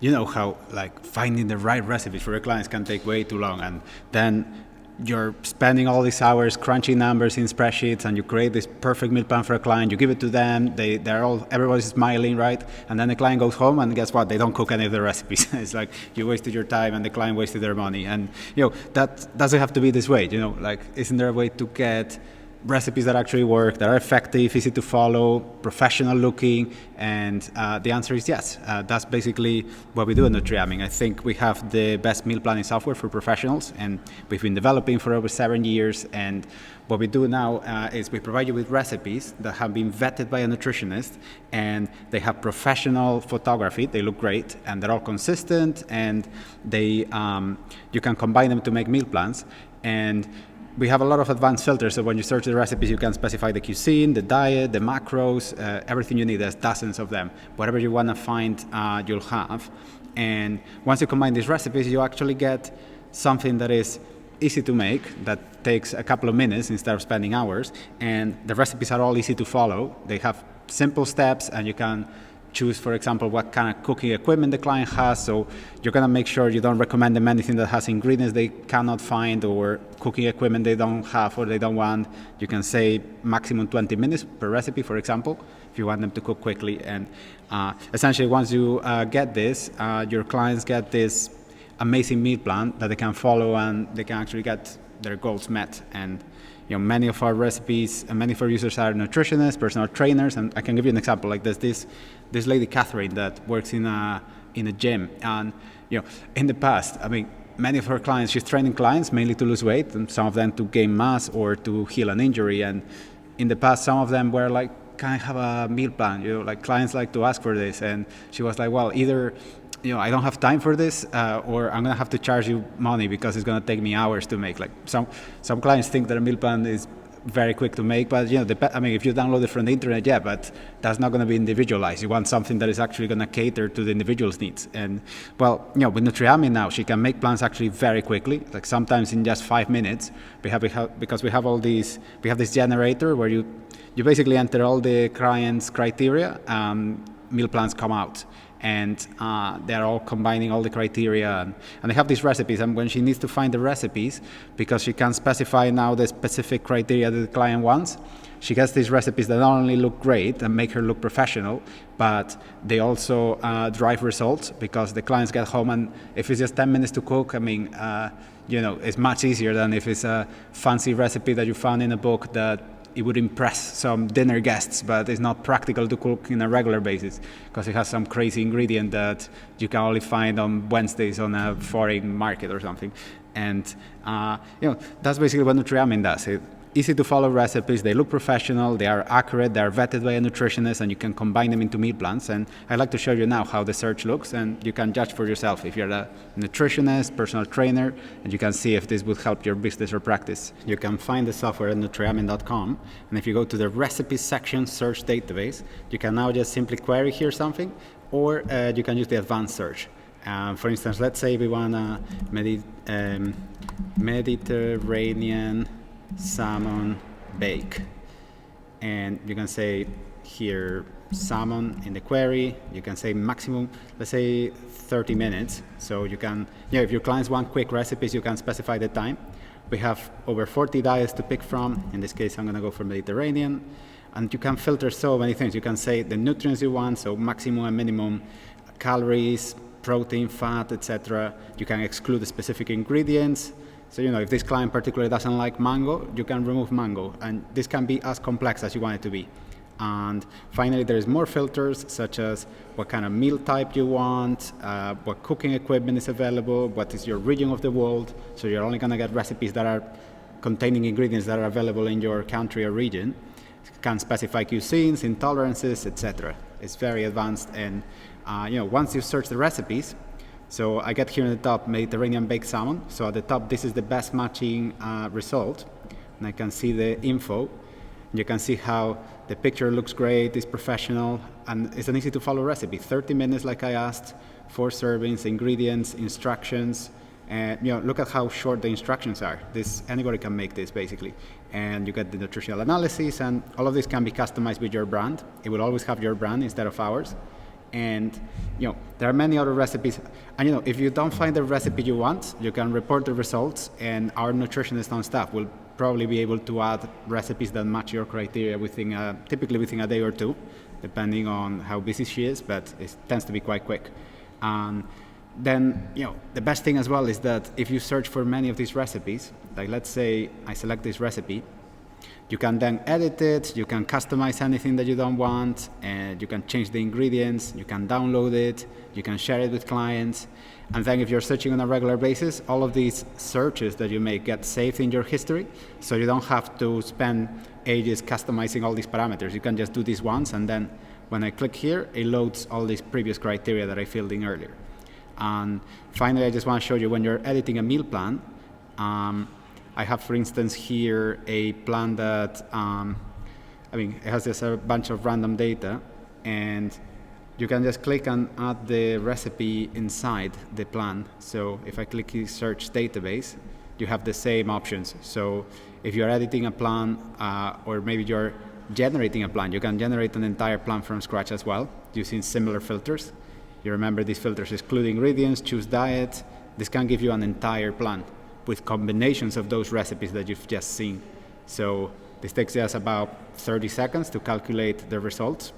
you know how like finding the right recipes for your clients can take way too long, and then you're spending all these hours crunching numbers in spreadsheets, and you create this perfect meal plan for a client. You give it to them. Everybody's smiling, right? And then the client goes home, and guess what? They don't cook any of the recipes. It's like you wasted your time, and the client wasted their money. And that doesn't have to be this way. Like, isn't there a way to get recipes that actually work, that are effective, easy to follow, professional looking? And the answer is yes. That's basically what we do at NutriAdmin. I think we have the best meal planning software for professionals, and we've been developing for over 7 years. And what we do now is we provide you with recipes that have been vetted by a nutritionist, and they have professional photography. They look great, and they're all consistent, and you can combine them to make meal plans. And we have a lot of advanced filters, so when you search the recipes, you can specify the cuisine, the diet, the macros, everything you need. There's dozens of them. Whatever you want to find, you'll have. And once you combine these recipes, you actually get something that is easy to make, that takes a couple of minutes instead of spending hours. And the recipes are all easy to follow. They have simple steps, and you can choose, for example, what kind of cooking equipment the client has. So you're going to make sure you don't recommend them anything that has ingredients they cannot find, or cooking equipment they don't have or they don't want. You can say maximum 20 minutes per recipe, for example, if you want them to cook quickly. And essentially, once you get this, your clients get this amazing meal plan that they can follow, and they can actually get their goals met. And many of our recipes and many of our users are nutritionists, personal trainers. And I can give you an example. Like there's this lady, Catherine, that works in a gym. And in the past, many of her clients, she's training clients mainly to lose weight, and some of them to gain mass or to heal an injury. And in the past, some of them were like, can I have a meal plan? Like clients like to ask for this. And she was like, well, either I don't have time for this, or I'm going to have to charge you money because it's going to take me hours to make. Like some clients think that a meal plan is very quick to make, but if you download it from the internet, yeah, but that's not going to be individualized. You want something that is actually going to cater to the individual's needs. And with NutriAdmin now, she can make plans actually very quickly, like sometimes in just 5 minutes. Because we have this generator where you basically enter all the client's criteria, meal plans come out. And they're all combining all the criteria, and they have these recipes. And when she needs to find the recipes, because she can specify now the specific criteria that the client wants, she gets these recipes that not only look great and make her look professional, but they also drive results, because the clients get home, and if it's just 10 minutes to cook, it's much easier than if it's a fancy recipe that you found in a book that it would impress some dinner guests, but it's not practical to cook on a regular basis because it has some crazy ingredient that you can only find on Wednesdays on a foreign market or something. And that's basically what NutriAdmin does. Easy to follow recipes, they look professional, they are accurate, they are vetted by a nutritionist, and you can combine them into meal plans. And I'd like to show you now how the search looks, and you can judge for yourself if you're a nutritionist, personal trainer, and you can see if this would help your business or practice. You can find the software at nutriadmin.com, and if you go to the recipes section, search database, you can now just simply query here something, or you can use the advanced search. For instance, let's say we want a Mediterranean salmon bake, and you can say here salmon in the query. You can say maximum, let's say 30 minutes. So you can, if your clients want quick recipes, you can specify the time. We have over 40 diets to pick from. In this case, I'm going to go for Mediterranean, and you can filter so many things. You can say the nutrients you want, so maximum and minimum calories, protein, fat, etc. You can exclude the specific ingredients. So, if this client particularly doesn't like mango, you can remove mango. And this can be as complex as you want it to be. And finally, there is more filters, such as what kind of meal type you want, what cooking equipment is available, what is your region of the world. So you're only going to get recipes that are containing ingredients that are available in your country or region. You can specify cuisines, intolerances, etc. It's very advanced. And, once you search the recipes, so I get here in the top Mediterranean baked salmon. So at the top, this is the best matching result. And I can see the info. You can see how the picture looks great, it's professional, and it's an easy to follow recipe. 30 minutes like I asked, 4 servings, ingredients, instructions. And look at how short the instructions are. Anybody can make this basically. And you get the nutritional analysis, and all of this can be customized with your brand. It will always have your brand instead of ours. And there are many other recipes. And if you don't find the recipe you want, you can report the results, and our nutritionist on staff will probably be able to add recipes that match your criteria typically within a day or two, depending on how busy she is, but it tends to be quite quick. Then the best thing as well is that if you search for many of these recipes, like let's say I select this recipe, you can then edit it, you can customize anything that you don't want, and you can change the ingredients, you can download it, you can share it with clients. And then if you're searching on a regular basis, all of these searches that you make get saved in your history, so you don't have to spend ages customizing all these parameters. You can just do this once, and then when I click here, it loads all these previous criteria that I filled in earlier. And finally, I just want to show you when you're editing a meal plan. I have, for instance, here a plan that, it has just a bunch of random data, and you can just click and add the recipe inside the plan. So if I click search database, you have the same options. So if you're editing a plan, or maybe you're generating a plan, you can generate an entire plan from scratch as well, using similar filters. You remember these filters: exclude ingredients, choose diet. This can give you an entire plan with combinations of those recipes that you've just seen. So this takes us about 30 seconds to calculate the results.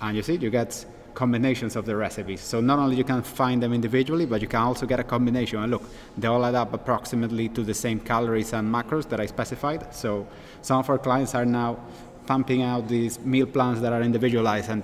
And you see, you get combinations of the recipes. So not only you can find them individually, but you can also get a combination. And look, they all add up approximately to the same calories and macros that I specified. So some of our clients are now pumping out these meal plans that are individualized, and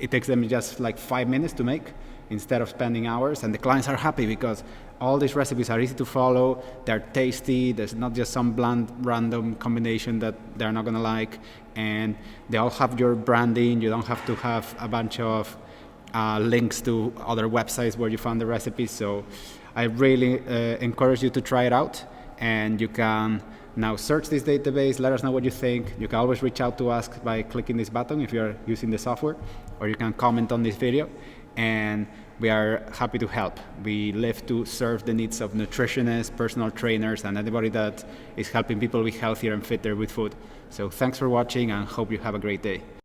it takes them just like 5 minutes to make instead of spending hours. And the clients are happy because all these recipes are easy to follow, they're tasty, there's not just some bland random combination that they're not going to like, and they all have your branding. You don't have to have a bunch of links to other websites where you found the recipes. So I really encourage you to try it out, and you can now search this database, let us know what you think. You can always reach out to us by clicking this button if you're using the software, or you can comment on this video, and we are happy to help. We live to serve the needs of nutritionists, personal trainers, and anybody that is helping people be healthier and fitter with food. So thanks for watching, and hope you have a great day.